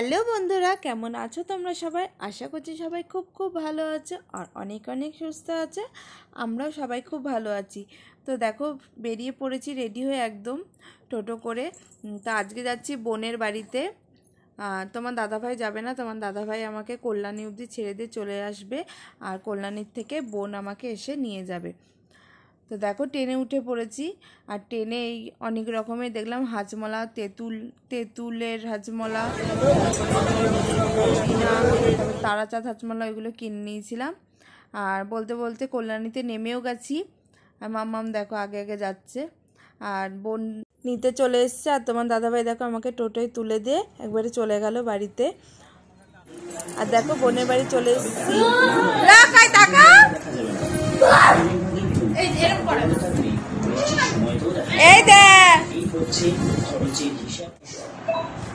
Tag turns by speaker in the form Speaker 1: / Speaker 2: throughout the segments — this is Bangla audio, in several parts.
Speaker 1: হ্যালো বন্ধুরা, কেমন আছো তোমরা সবাই? আশা করছি সবাই খুব খুব ভালো আছো আর অনেক অনেক সুস্থ আছে। আমরাও সবাই খুব ভালো আছি। তো দেখো, বেরিয়ে পড়েছি রেডি হয়ে একদম টোটো করে। তো আজকে যাচ্ছি বোনের বাড়িতে। তোমার দাদাভাই যাবে না, তোমার দাদাভাই আমাকে কল্যাণী অবধি ছেড়ে দিয়ে চলে আসবে, আর কল্যাণীর থেকে বোন আমাকে এসে নিয়ে যাবে। তো দেখো, ট্রেনে উঠে পড়েছি। আর ট্রেনে এই অনেক রকমের দেখলাম হাজমলা, তেঁতুলের হাজমলা, তারাচাঁদ হাজমলা, ওইগুলো কিনে নিয়েছিলাম। আর বলতে বলতে কল্যাণীতে নেমেও গেছি। আর মাম্মাম দেখো আগে আগে যাচ্ছে, আর বোন নিতে চলে এসছে। আর তোমার দাদাভাই দেখো আমাকে টোটোয় তুলে দিয়ে একবারে চলে গেল বাড়িতে। আর দেখো বোনের বাড়ি চলে এসেছি। এই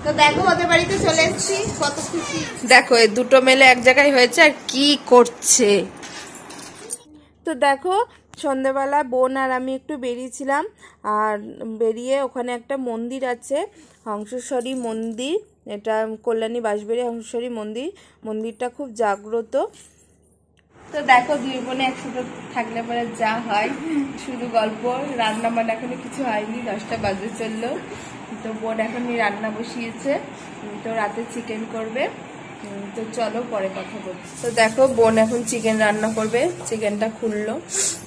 Speaker 1: তো দেখো ওদের বাড়িতে চলে এসেছি, কত খুশি। দেখো এই দুটো মেলে এক জায়গায় হয়েছে আর কি করছে। তো দেখো সন্ধেবেলা বোন আর আমি একটু বেরিয়েছিলাম, আর বেরিয়ে ওখানে একটা মন্দির আছে, হংসেশ্বরী মন্দির। এটা কল্যাণী বাঁশবেড়ি হংসেশ্বরী মন্দির। মন্দিরটা খুব জাগ্রত। তো দেখো দুই বোনে একসাথে থাকলে পরে যা হয়, শুধু গল্প। রান্না মানে এখনো কিছু হয়নি, 10টা বাজে চললো। তো বোন এখনই রান্না বসিয়েছে, তো রাতে চিকেন করবে। তো চলো পরে কথা বলছি। তো দেখো বোন এখন চিকেন রান্না করবে। চিকেনটা খুললো,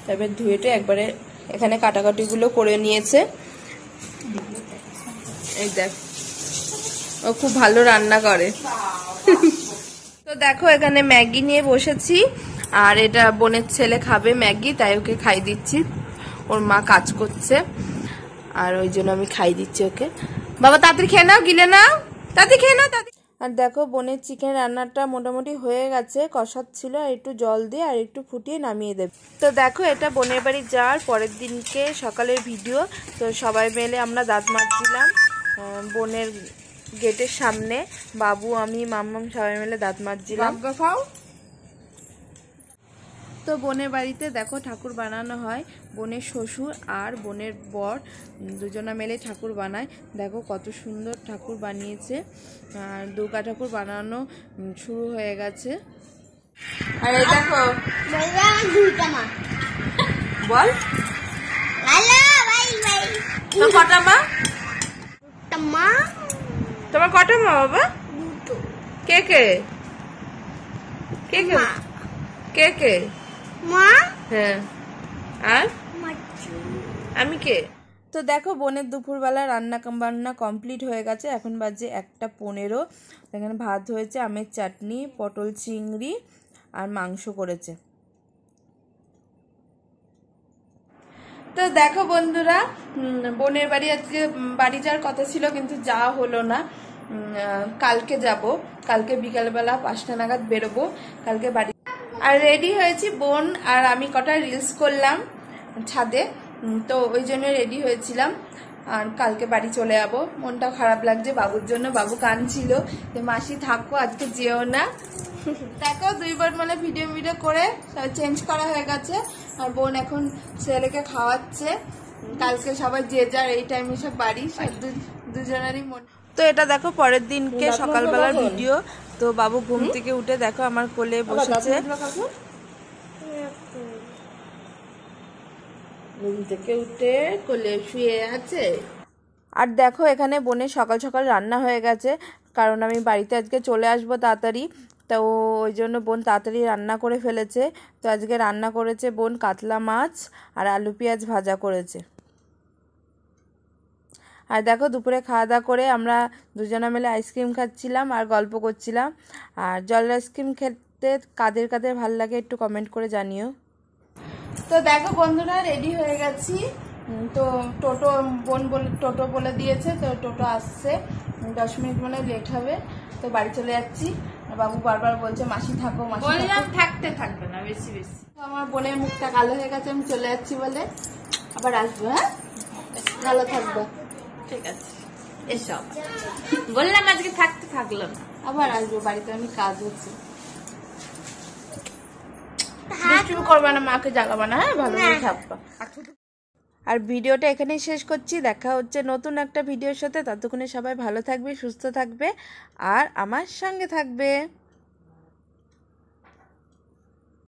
Speaker 1: তারপরে ধুয়েটে একবারে এখানে কাটাকাটিগুলো করে নিয়েছে। এই দেখ, ও খুব ভালো রান্না করে। তো দেখো এখানে ম্যাগি নিয়ে বসেছি, আর এটা বোনের ছেলে খাবে ম্যাগি, তাই ওকে খাই দিচ্ছি। ওর মা কাজ করছে, আর ওই জন্য আমি খাই দিচ্ছি ওকে। বাবা তাড়াতাড়ি খেয়ে নাও, গিলে নাও, তাড়াতাড়ি খেয়ে নাও। আর দেখো বোনের চিকেন রান্নাটা মোটামুটি হয়ে গেছে, কষাচ্ছিল। আর একটু জল দিয়ে আর একটু ফুটিয়ে নামিয়ে দেবে। তো দেখো এটা বোনের বাড়ি যাওয়ার পরের দিনকে সকালের ভিডিও। তো সবাই মিলে আমরা দাঁত মাজছিলাম বোনের গেটের সামনে। বাবু, আমি, মাম্মাম সবাই মিলে দাঁত মাজছিলাম। তো বোনের বাড়িতে দেখো ঠাকুর বানানো হয়। বোনের শ্বশুর আর বোনের বর দুজনা মিলে ঠাকুর বানায়। দেখো কত সুন্দর ঠাকুর বানিয়েছে। আর দুর্গা ঠাকুর বানানো শুরু হয়ে গেছে। আর এই দেখো বল কটা মা? তোমার কটা মা বাবা? কে কে কে কে কে কে মা? হ্যাঁ, আর আমি কে? তো দেখো বোনের দুপুরবেলা রান্না বান্না কমপ্লিট হয়ে গেছে। এখন বাজে 1:15। এখানে ভাত হয়েছে, আমের চাটনি, পটল চিংড়ি আর মাংস করেছে। তো দেখো বন্ধুরা, বোনের বাড়ি আজকে বাড়ি যাওয়ার কথা ছিল, কিন্তু যাওয়া হলো না। কালকে যাব, কালকে বিকালবেলা 5টা নাগাদ বেরোবো কালকে বাড়ি। আর রেডি হয়েছি, বোন আর আমি কটা রিলস করলাম ছাদে, তো ওই জন্য রেডি হয়েছিলাম। আর কালকে বাড়ি চলে যাবো। মনটাও খারাপ লাগছে বাবুর জন্য, বাবু কাঁদছিল যে মাসি থাকো, আজকে যেও না। দেখো দুইবার মানে ভিডিও করে চেঞ্জ করা হয়ে গেছে। আর বোন এখন ছেলেকে খাওয়াচ্ছে। কালকে সবাই যে যার এই টাইমে সব বাড়ি, দুজনেরই মন। তো এটা দেখো পরের দিনকে সকালবেলার ভিডিও। তো বাবু ঘুম থেকে উঠে দেখো আমার কোলে বসেছে। ঘুম থেকে উঠে কোলে শুয়ে আছে। আর দেখো এখানে বোনের সকাল সকাল রান্না হয়ে গেছে, কারণ আমি বাড়িতে আজকে চলে আসবো তাড়াতাড়ি। তো ওই জন্য বোন তাড়াতাড়ি রান্না করে ফেলেছে। তো আজকে রান্না করেছে বোন কাতলা মাছ আর আলু পেঁয়াজ ভাজা করেছে। আর দেখো দুপুরে খাওয়া দাওয়া করে আমরা দুজনা মিলে আইসক্রিম খাচ্ছিলাম আর গল্প করছিলাম। আর জলের আইসক্রিম খেতে কাদের কাদের ভাল লাগে একটু কমেন্ট করে জানিও। তো দেখো বন্ধুরা রেডি হয়ে গেছি। তো টোটো বোন টোটো বলে দিয়েছে, তো টোটো আসছে, 10 মিনিট মনে লেট হবে। তো বাড়ি চলে যাচ্ছি। বাবু বারবার বলছে মাসি থাকো, মাসি থাকতে থাকবে না বেশি বেশি। তো আমার বোনের মুখটা কালো হয়ে গেছে, আমি চলে যাচ্ছি বলে। আবার আসবো, হ্যাঁ ভালো থাকবো। ঠিক আছে, এসব বললাম আজকে থাকতে থাকলো না, আবার আসবো। বাড়িতে আমি কাজ হচ্ছে। করবা না, মাকে জ্বালাবা না, হ্যাঁ ভালো করে থাকবা। আর ভিডিওটা এখানেই শেষ করছি। দেখা হচ্ছে নতুন একটা ভিডিওর সাথে। ততক্ষণে সবাই ভালো থাকবে, সুস্থ থাকবে আর আমার সঙ্গে থাকবে।